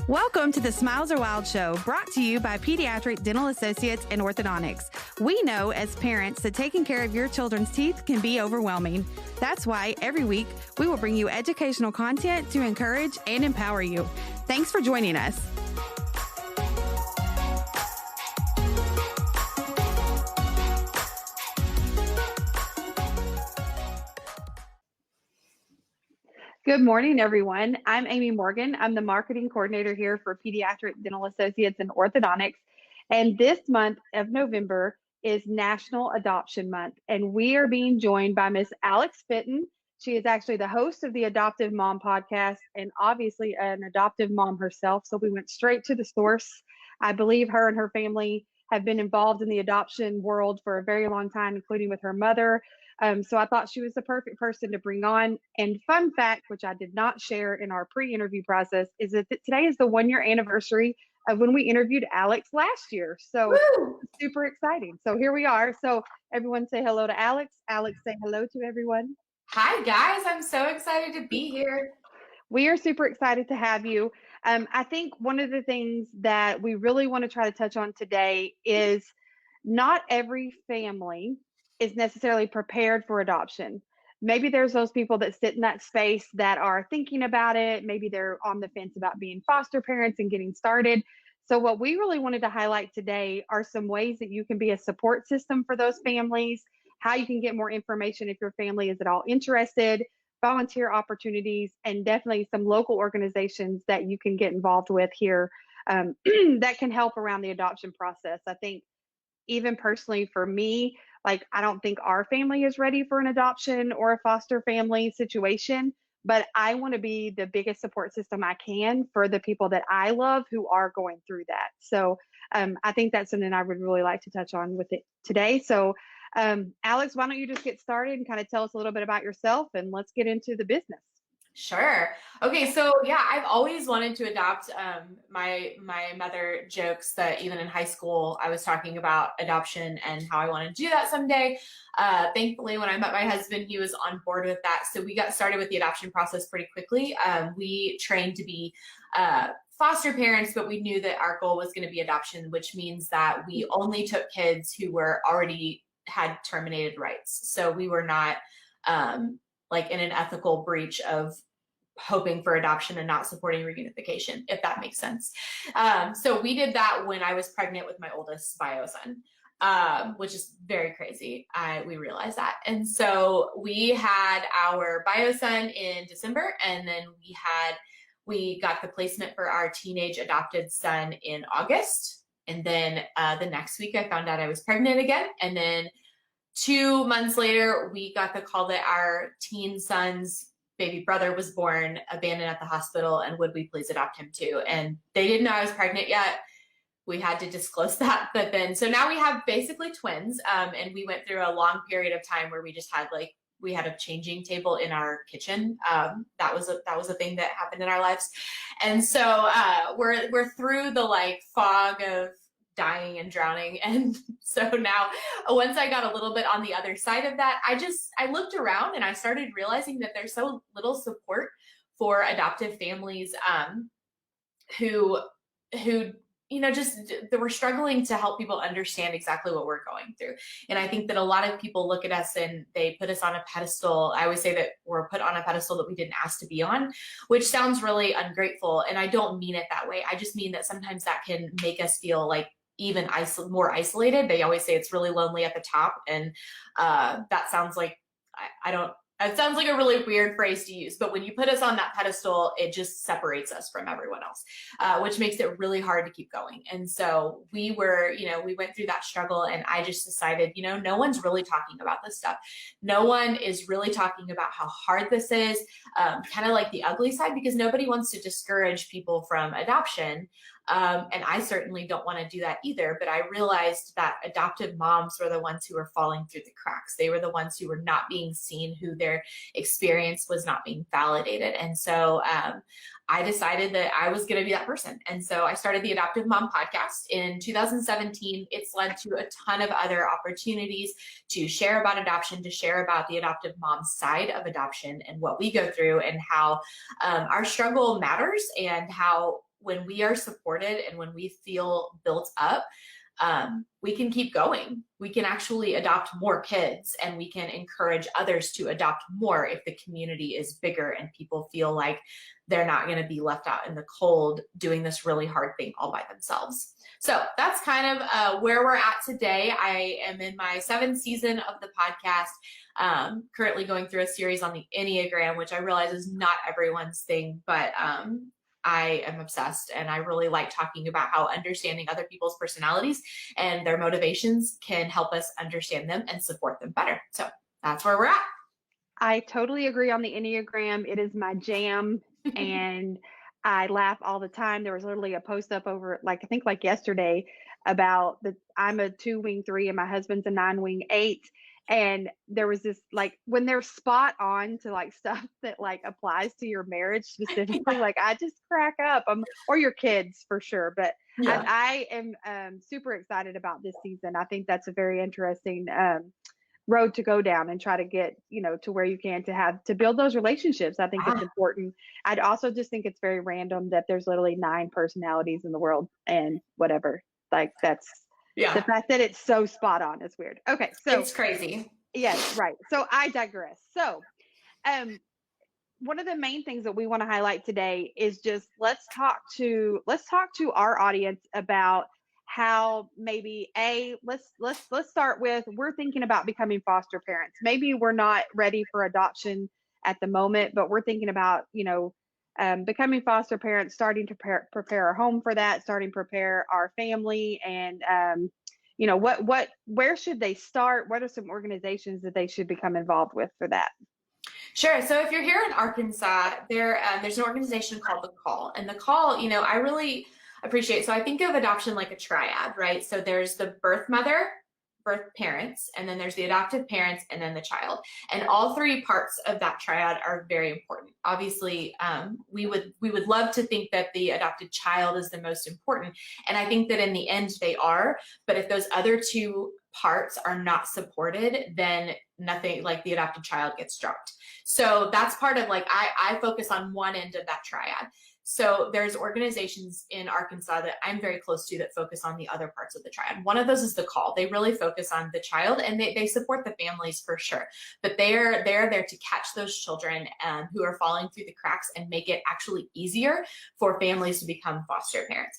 Welcome to the Smiles Are Wild show, brought to you by Pediatric Dental Associates and Orthodontics. We know as parents that taking care of your children's teeth can be overwhelming. That's why every week we will bring you educational content to encourage and empower you. Thanks for joining us. Good morning, everyone. I'm Amy Morgan. I'm the marketing coordinator here for Pediatric Dental Associates and Orthodontics. And this month of November is National Adoption Month. And we are being joined by Miss Alex Fittin. She is actually the host of the Adoptive Mom Podcast and obviously an adoptive mom herself. So we went straight to the source. I believe her and her family have been involved in the adoption world for a very long time, including with her mother. So I thought she was the perfect person to bring on. And fun fact, which I did not share in our pre-interview process, is that today is the 1-year anniversary of when we interviewed Alex last year. So super exciting. So here we are. So everyone say hello to Alex. Alex, say hello to everyone. Hi, guys. I'm so excited to be here. We are super excited to have you. I think one of the things that we really want to try to touch on today is not every family is necessarily prepared for adoption. Maybe there's those people that sit in that space that are thinking about it. Maybe they're on the fence about being foster parents and getting started. So what we really wanted to highlight today are some ways that you can be a support system for those families, how you can get more information if your family is at all interested, volunteer opportunities, and definitely some local organizations that you can get involved with here that can help around the adoption process. I think even personally for me, I don't think our family is ready for an adoption or a foster family situation, but I want to be the biggest support system I can for the people that I love who are going through that. So I think that's something I would really like to touch on with it today. So Alex, why don't you just get started and kind of tell us a little bit about yourself, and let's get into the business. Sure. Okay. So yeah, I've always wanted to adopt. My mother jokes that even in high school, I was talking about adoption and how I wanted to do that someday. Thankfully, when I met my husband, he was on board with that. So we got started with the adoption process pretty quickly. We trained to be foster parents, but we knew that our goal was going to be adoption, which means that we only took kids who were already had terminated rights. So we were not in an ethical breach of hoping for adoption and not supporting reunification, if that makes sense. So we did that when I was pregnant with my oldest bio son, which is very crazy. We realized that. And so we had our bio son in December, and then we got the placement for our teenage adopted son in August. And then the next week I found out I was pregnant again. And then 2 months later, we got the call that our teen son's baby brother was born, abandoned at the hospital, and would we please adopt him too? And they didn't know I was pregnant yet. We had to disclose that. But then, so now we have basically twins. And we went through a long period of time where we just had we had a changing table in our kitchen. That was a thing that happened in our lives. And so we're through the fog of dying and drowning. And so now once I got a little bit on the other side of that, I looked around and I started realizing that there's so little support for adoptive families who that we're struggling to help people understand exactly what we're going through. And I think that a lot of people look at us and they put us on a pedestal. I always say that we're put on a pedestal that we didn't ask to be on, which sounds really ungrateful. And I don't mean it that way. I just mean that sometimes that can make us feel even more isolated. They always say it's really lonely at the top. And that sounds like, it sounds like a really weird phrase to use, but when you put us on that pedestal, it just separates us from everyone else, which makes it really hard to keep going. And so we went through that struggle, and I just decided, no one's really talking about this stuff. No one is really talking about how hard this is, kind of like the ugly side, because nobody wants to discourage people from adoption. And I certainly don't want to do that either. But I realized that adoptive moms were the ones who were falling through the cracks. They were the ones who were not being seen, who their experience was not being validated. And so I decided that I was going to be that person. And so I started the Adoptive Mom Podcast in 2017. It's led to a ton of other opportunities to share about adoption, to share about the adoptive mom side of adoption and what we go through and how our struggle matters and how when we are supported and when we feel built up, we can keep going. We can actually adopt more kids, and we can encourage others to adopt more if the community is bigger and people feel like they're not going to be left out in the cold doing this really hard thing all by themselves. So that's kind of where we're at today. I am in my 7th season of the podcast, currently going through a series on the Enneagram, which I realize is not everyone's thing, but I am obsessed, and I really like talking about how understanding other people's personalities and their motivations can help us understand them and support them better. So that's where we're at. I totally agree on the Enneagram. It is my jam, and I laugh all the time. There was literally a post up over, I think yesterday, about I'm a 2-wing 3 and my husband's a 9-wing 8. And there was this, when they're spot on to stuff that applies to your marriage specifically, I just crack up, or your kids for sure. But yeah. I am super excited about this season. I think that's a very interesting road to go down, and try to get, to where you can to build those relationships. I think it's important. I'd also just think it's very random that there's literally 9 personalities in the world, and whatever, that's, yeah, the fact that it's so spot on is weird. Okay, so it's crazy. Yes, right. So I digress. So, one of the main things that we want to highlight today is just let's talk to our audience about how maybe let's start with, we're thinking about becoming foster parents. Maybe we're not ready for adoption at the moment, but we're thinking about becoming foster parents, starting to prepare our home for that, starting to prepare our family, and where should they start? What are some organizations that they should become involved with for that? Sure. So if you're here in Arkansas, there's an organization called The Call, and The Call, I really appreciate. So I think of adoption like a triad, right? So there's the birth mother, birth parents, and then there's the adoptive parents, and then the child. And all 3 parts of that triad are very important. Obviously, we would love to think that the adopted child is the most important. And I think that in the end they are, but if those other 2 parts are not supported, then nothing, the adopted child gets dropped. So that's part of I focus on one end of that triad. So there's organizations in Arkansas that I'm very close to that focus on the other parts of the triad. One of those is The Call. They really focus on the child, and they support the families for sure. But they're there to catch those children who are falling through the cracks and make it actually easier for families to become foster parents.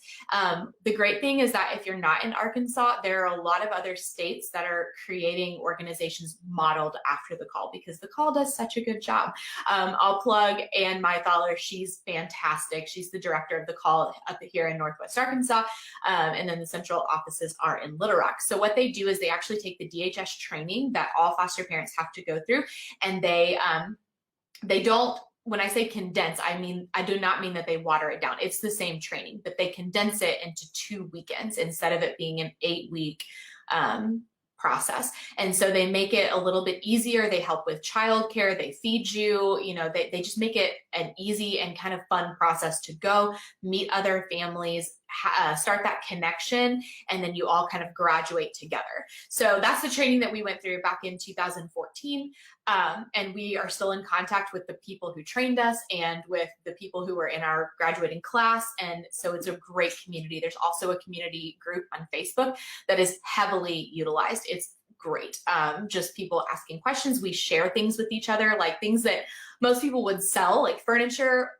The great thing is that if you're not in Arkansas, there are a lot of other states that are creating organizations modeled after The Call, because The Call does such a good job. I'll plug Ann Mythaler. She's fantastic. She's the director of The Call up here in Northwest Arkansas. And then the central offices are in Little Rock. So what they do is they actually take the DHS training that all foster parents have to go through. And they don't, when I say condense, I do not mean that they water it down. It's the same training, but they condense it into 2 weekends instead of it being an 8-week process. And so they make it a little bit easier. They help with childcare. They feed you, they just make it an easy and kind of fun process to go meet other families, start that connection, and then you all kind of graduate together. So that's the training that we went through back in 2014. And we are still in contact with the people who trained us and with the people who were in our graduating class. And so it's a great community. There's also a community group on Facebook that is heavily utilized. It's great. Just people asking questions. We share things with each other, like things that most people would sell, like furniture.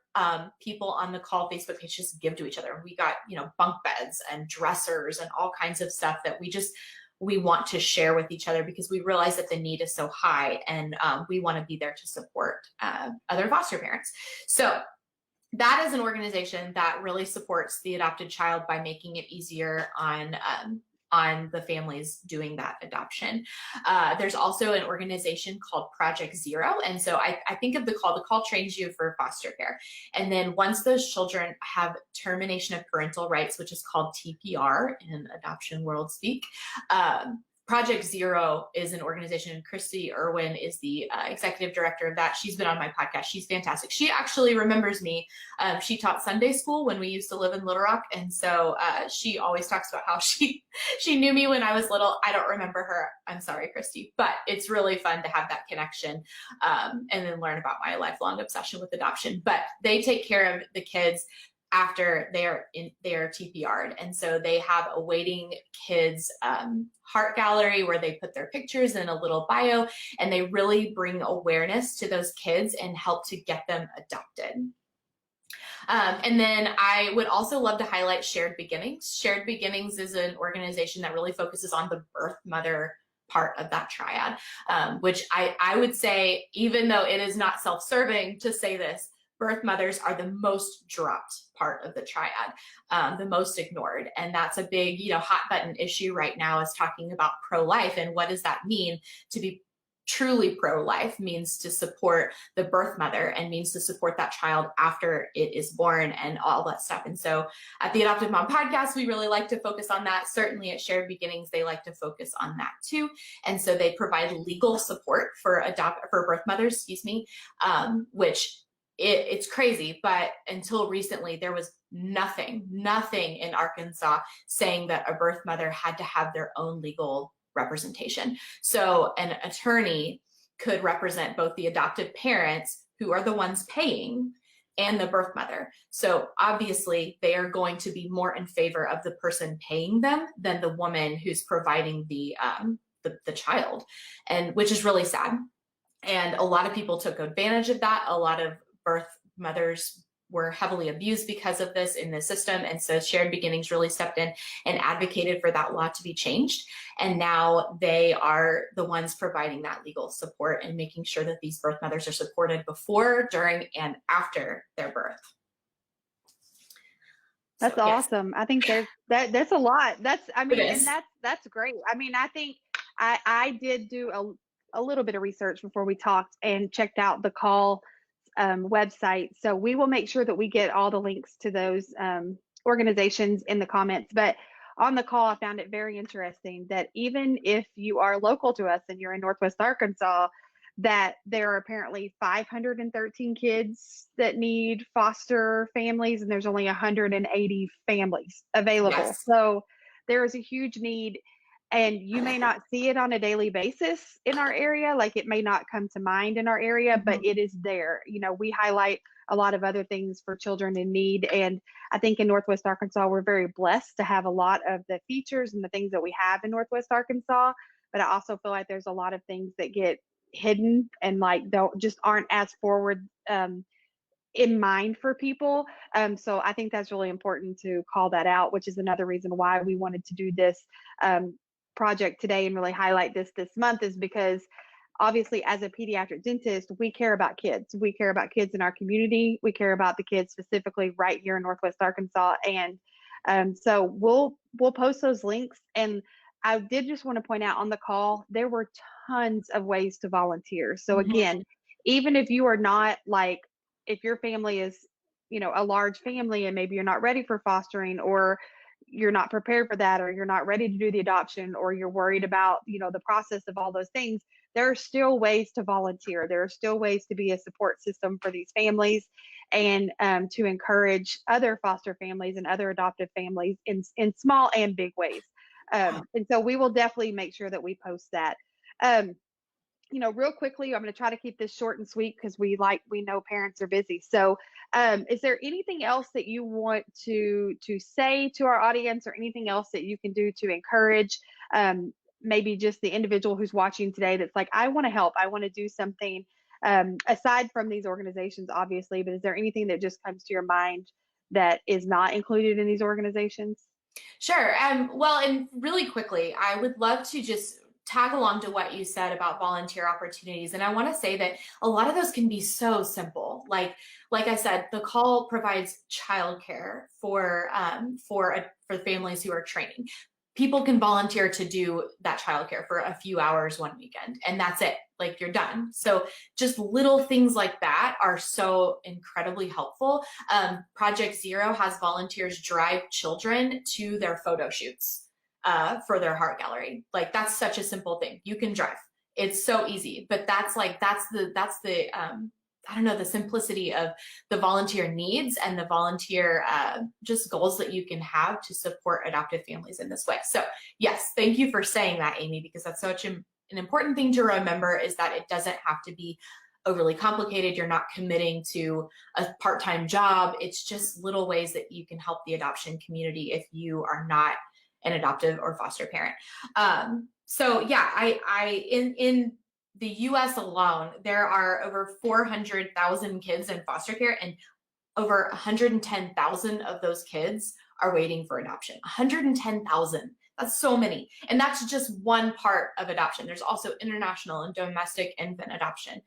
People on The Call Facebook page just give to each other. We got, bunk beds and dressers and all kinds of stuff that we want to share with each other, because we realize that the need is so high, and we want to be there to support other foster parents. So that is an organization that really supports the adopted child by making it easier on the families doing that adoption. There's also an organization called Project Zero. And so I think of The Call trains you for foster care. And then once those children have termination of parental rights, which is called TPR in adoption world speak, Project Zero is an organization, and Christy Irwin is the executive director of that. She's been on my podcast. She's fantastic. She actually remembers me. She taught Sunday school when we used to live in Little Rock. And so she always talks about how she knew me when I was little. I don't remember her. I'm sorry, Christy, but it's really fun to have that connection and then learn about my lifelong obsession with adoption. But they take care of the kids after they are TPR'd. And so they have a waiting kids heart gallery where they put their pictures and a little bio, and they really bring awareness to those kids and help to get them adopted. And then I would also love to highlight Shared Beginnings. Shared Beginnings is an organization that really focuses on the birth mother part of that triad, which I would say, even though it is not self-serving to say this, birth mothers are the most dropped part of the triad, the most ignored. And that's a big, hot button issue right now, is talking about pro-life. And what does that mean? To be truly pro-life means to support the birth mother and means to support that child after it is born and all that stuff. And so at the Adoptive Mom Podcast, we really like to focus on that. Certainly at Shared Beginnings, they like to focus on that too. And so they provide legal support for birth mothers, which it's crazy, but until recently, there was nothing in Arkansas saying that a birth mother had to have their own legal representation. So an attorney could represent both the adoptive parents, who are the ones paying, and the birth mother. So obviously, they are going to be more in favor of the person paying them than the woman who's providing the child, and which is really sad. And a lot of people took advantage of that. A lot of birth mothers were heavily abused because of this in the system. And so Shared Beginnings really stepped in and advocated for that law to be changed. And now they are the ones providing that legal support and making sure that these birth mothers are supported before, during, and after their birth. That's awesome. I think there's a lot. That's great. I mean, I think I did do a little bit of research before we talked and checked out the call website. So we will make sure that we get all the links to those organizations in the comments. But on the call, I found it very interesting that even if you are local to us and you're in Northwest Arkansas, that there are apparently 513 kids that need foster families, and there's only 180 families available. Yes. So there is a huge need. And you may not see it on a daily basis in our area, like it may not come to mind in our area, but it is there. We highlight a lot of other things for children in need. And I think in Northwest Arkansas, we're very blessed to have a lot of the features and the things that we have in Northwest Arkansas. But I also feel like there's a lot of things that get hidden and just aren't as forward in mind for people. So I think that's really important to call that out, which is another reason why we wanted to do this project today and really highlight this month, is because obviously as a pediatric dentist, we care about kids. We care about kids in our community. We care about the kids specifically right here in Northwest Arkansas. And so we'll post those links. And I did just want to point out on the call, there were tons of ways to volunteer. So again, even if you are not if your family is, a large family and maybe you're not ready for fostering, or you're not prepared for that, or you're not ready to do the adoption, or you're worried about, the process of all those things, there are still ways to volunteer. There are still ways to be a support system for these families, and to encourage other foster families and other adoptive families in small and big ways. And so we will definitely make sure that we post that. Real quickly, I'm going to try to keep this short and sweet because we know parents are busy. So is there anything else that you want to say to our audience, or anything else that you can do to encourage maybe just the individual who's watching today that's like, I want to help, I want to do something aside from these organizations, obviously, but is there anything that just comes to your mind that is not included in these organizations? Sure. Well, and really quickly, I would love to just tag along to what you said about volunteer opportunities. And I want to say that a lot of those can be so simple. Like I said, the call provides childcare for families who are training. People can volunteer to do that childcare for a few hours one weekend, and that's it. Like, you're done. So just little things like that are so incredibly helpful. Project Zero has volunteers drive children to their photo shoots for their heart gallery. Like, that's such a simple thing. You can drive. It's so easy, but that's the the simplicity of the volunteer needs and the volunteer just goals that you can have to support adoptive families in this way. So yes, thank you for saying that, Amy, because that's such an important thing to remember, is that it doesn't have to be overly complicated. You're not committing to a part-time job. It's just little ways that you can help the adoption community if you are not an adoptive or foster parent. So yeah, in the US alone, there are over 400,000 kids in foster care, and over 110,000 of those kids are waiting for adoption. 110,000. That's so many. And that's just one part of adoption. There's also international and domestic infant adoption,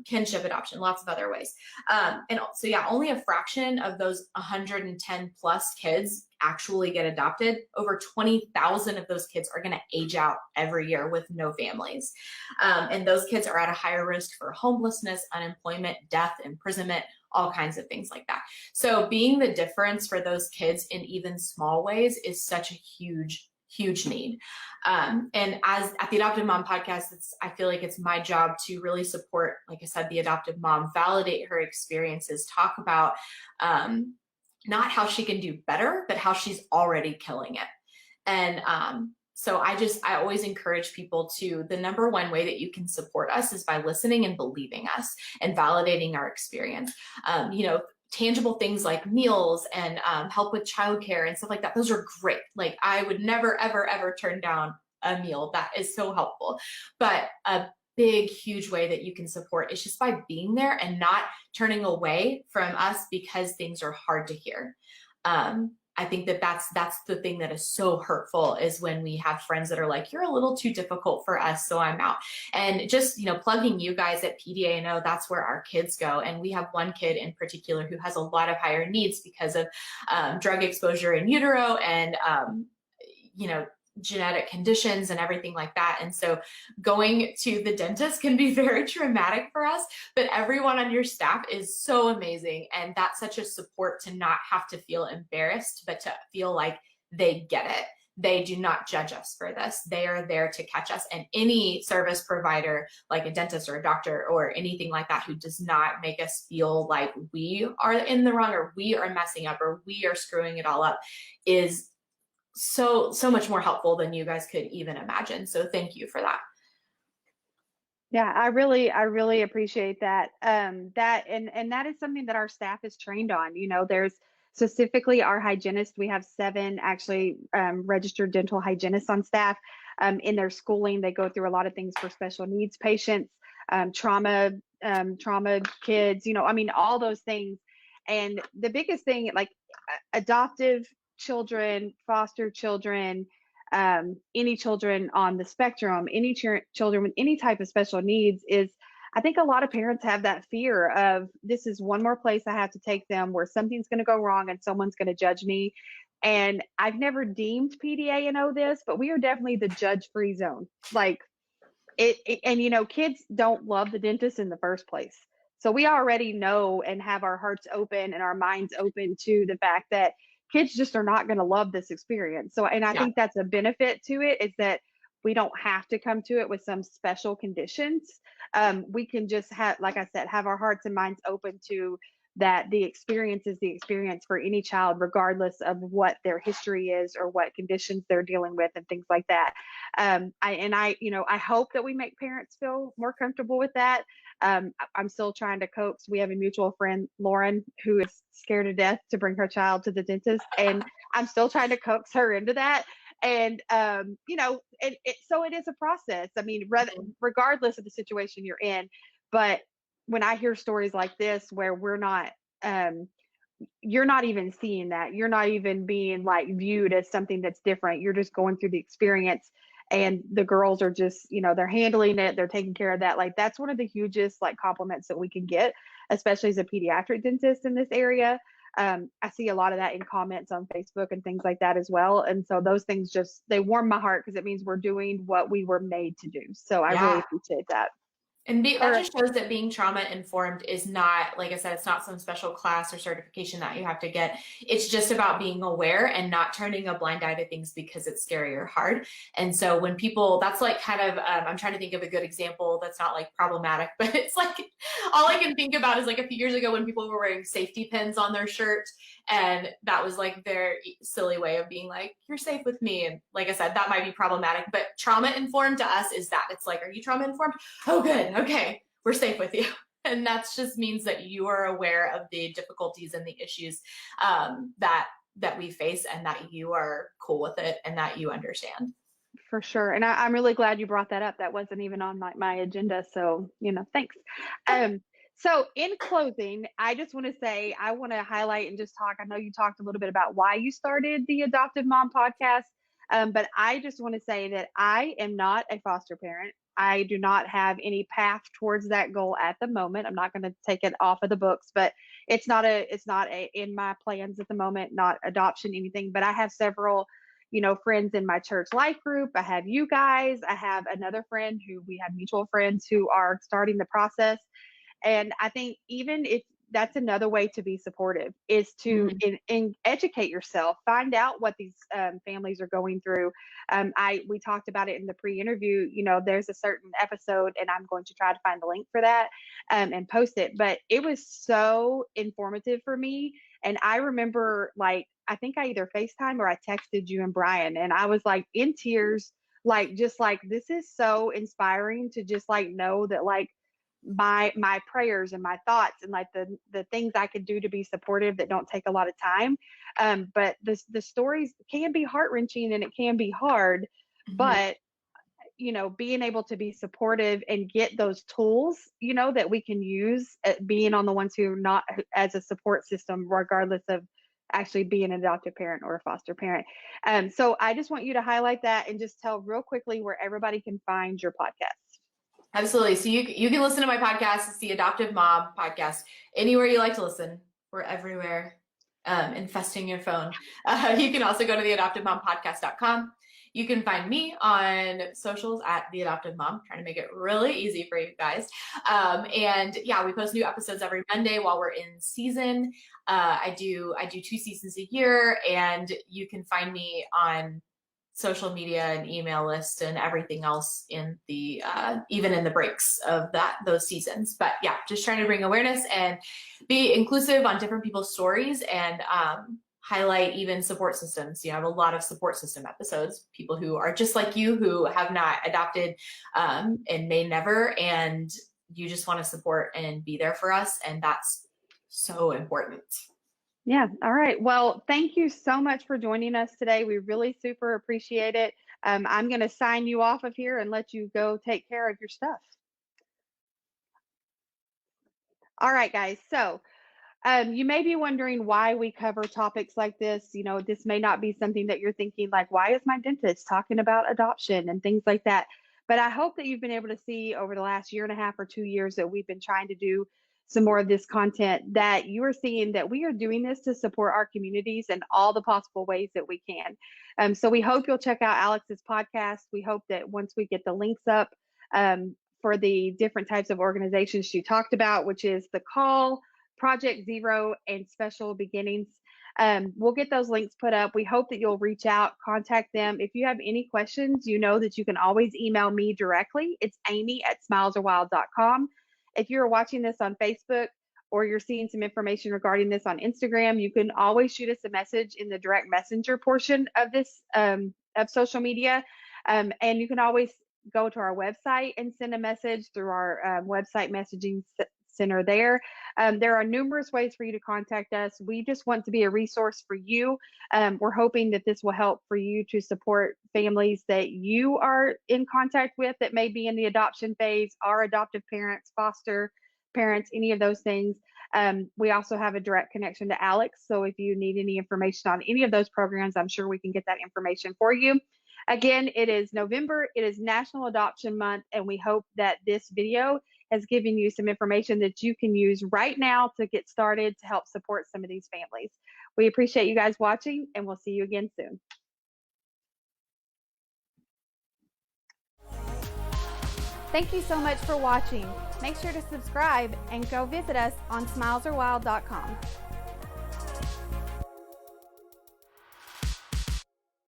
kinship adoption, lots of other ways. And so, yeah, only a fraction of those 110 plus kids actually get adopted. Over 20,000 of those kids are going to age out every year with no families. And those kids are at a higher risk for homelessness, unemployment, death, imprisonment, all kinds of things like that. So being the difference for those kids in even small ways is such a huge need. And as at the Adoptive Mom Podcast, I feel like it's my job to really support, like I said, the adoptive mom, validate her experiences, talk about not how she can do better, but how she's already killing it. And so I always encourage people to, the number one way that you can support us is by listening and believing us and validating our experience. Tangible things like meals and help with childcare and stuff like that. Those are great. Like, I would never, ever, ever turn down a meal. That is so helpful. But a big, huge way that you can support is just by being there and not turning away from us because things are hard to hear. I think that's the thing that is so hurtful, is when we have friends that are like, you're a little too difficult for us, so I'm out. And just, plugging you guys at PDA&O, that's where our kids go. And we have one kid in particular who has a lot of higher needs because of drug exposure in utero and, genetic conditions and everything like that. And so going to the dentist can be very traumatic for us, but everyone on your staff is so amazing. And that's such a support to not have to feel embarrassed, but to feel like they get it. They do not judge us for this. They are there to catch us. And any service provider, like a dentist or a doctor or anything like that, who does not make us feel like we are in the wrong or we are messing up or we are screwing it all up, is so much more helpful than you guys could even imagine. So thank you for that. Yeah, I really appreciate that. And that is something that our staff is trained on. There's specifically our hygienist. We have 7 actually registered dental hygienists on staff. In their schooling, they go through a lot of things for special needs patients, trauma kids, all those things. And the biggest thing, like adoptive children, foster children, any children on the spectrum, any children with any type of special needs, is, I think a lot of parents have that fear of, this is one more place I have to take them where something's going to go wrong and someone's going to judge me. And I've never deemed PDA&O this, but we are definitely the judge-free zone. Like and kids don't love the dentist in the first place. So we already know and have our hearts open and our minds open to the fact that kids just are not going to love this experience. So, and I think that's a benefit to it, is that we don't have to come to it with some special conditions. We can just have, like I said, have our hearts and minds open to that. The experience is the experience for any child, regardless of what their history is or what conditions they're dealing with and things like that. I hope that we make parents feel more comfortable with that. I'm still trying to coax. We have a mutual friend, Lauren, who is scared to death to bring her child to the dentist, and I'm still trying to coax her into that. And so it is a process. I mean, regardless of the situation you're in. But when I hear stories like this, where we're not, you're not even seeing that, you're not even being like viewed as something that's different. You're just going through the experience. And the girls are just, they're handling it. They're taking care of that. Like, that's one of the hugest compliments that we can get, especially as a pediatric dentist in this area. I see a lot of that in comments on Facebook and things like that as well. And so those things they warm my heart, because it means we're doing what we were made to do. So I really appreciate that. And that just shows that being trauma informed is not, like I said, it's not some special class or certification that you have to get. It's just about being aware and not turning a blind eye to things because it's scary or hard. And so when people, that's like kind of, I'm trying to think of a good example that's not like problematic, but it's like, all I can think about is like a few years ago when people were wearing safety pins on their shirt. And that was like their silly way of being like, you're safe with me. And like I said, that might be problematic, but trauma informed to us is that it's like, are you trauma informed? Oh, good. Okay. we're safe with you. And that just means that you are aware of the difficulties and the issues that we face, and that you are cool with it and that you understand. For sure. And I'm really glad you brought that up. That wasn't even on my agenda. So, thanks. So in closing, I just want to say, I want to highlight and just talk. I know you talked a little bit about why you started the Adoptive Mom Podcast. But I just want to say that I am not a foster parent. I do not have any path towards that goal at the moment. I'm not going to take it off of the books, but it's not in my plans at the moment, not adoption, anything. But I have several, friends in my church life group. I have you guys. I have another friend who we have mutual friends who are starting the process. And I think even if that's another way to be supportive, is to educate yourself, find out what these families are going through. We talked about it in the pre-interview. There's a certain episode, and I'm going to try to find the link for that and post it. But it was so informative for me. And I remember, I think I either FaceTime or I texted you and Brian, and I was in tears, this is so inspiring to just know that my prayers and my thoughts and the things I could do to be supportive that don't take a lot of time. But the stories can be heart-wrenching and it can be hard, but being able to be supportive and get those tools, that we can use at being on the ones who are not as a support system, regardless of actually being an adoptive parent or a foster parent. So I just want you to highlight that and just tell real quickly where everybody can find your podcast. Absolutely. So you can listen to my podcast. It's the Adoptive Mom Podcast. Anywhere you like to listen, we're everywhere, infesting your phone. You can also go to theadoptivemompodcast.com. You can find me on socials at The Adoptive Mom, trying to make it really easy for you guys. And yeah, we post new episodes every Monday while we're in season. I do 2 seasons a year, and you can find me on social media and email list and everything else in the even in the breaks of those seasons. But yeah, just trying to bring awareness and be inclusive on different people's stories, and highlight even support systems. I have a lot of support system episodes, people who are just like you, who have not adopted and may never, and you just want to support and be there for us, and that's so important. Yeah. All right. Well, thank you so much for joining us today. We really super appreciate it. I'm going to sign you off of here and let you go take care of your stuff. All right, guys. So you may be wondering why we cover topics like this. This may not be something that you're thinking why is my dentist talking about adoption and things like that? But I hope that you've been able to see over the last 1.5 years or 2 years that we've been trying to do some more of this content, that you are seeing that we are doing this to support our communities in all the possible ways that we can. So we hope you'll check out Alex's podcast. We hope that once we get the links up for the different types of organizations she talked about, which is The Call, Project Zero, and Special Beginnings, we'll get those links put up. We hope that you'll reach out, contact them. If you have any questions, that you can always email me directly. It's amy@smilesarewild.com. If you're watching this on Facebook or you're seeing some information regarding this on Instagram, you can always shoot us a message in the direct messenger portion of this of social media. And you can always go to our website and send a message through our website messaging center there. There are numerous ways for you to contact us. We just want to be a resource for you. We're hoping that this will help for you to support families that you are in contact with that may be in the adoption phase, are adoptive parents, foster parents, any of those things. We also have a direct connection to Alex. So if you need any information on any of those programs, I'm sure we can get that information for you. Again, it is November. It is National Adoption Month, and we hope that this video has given you some information that you can use right now to get started to help support some of these families. We appreciate you guys watching, and we'll see you again soon. Thank you so much for watching. Make sure to subscribe and go visit us on smilesarewild.com.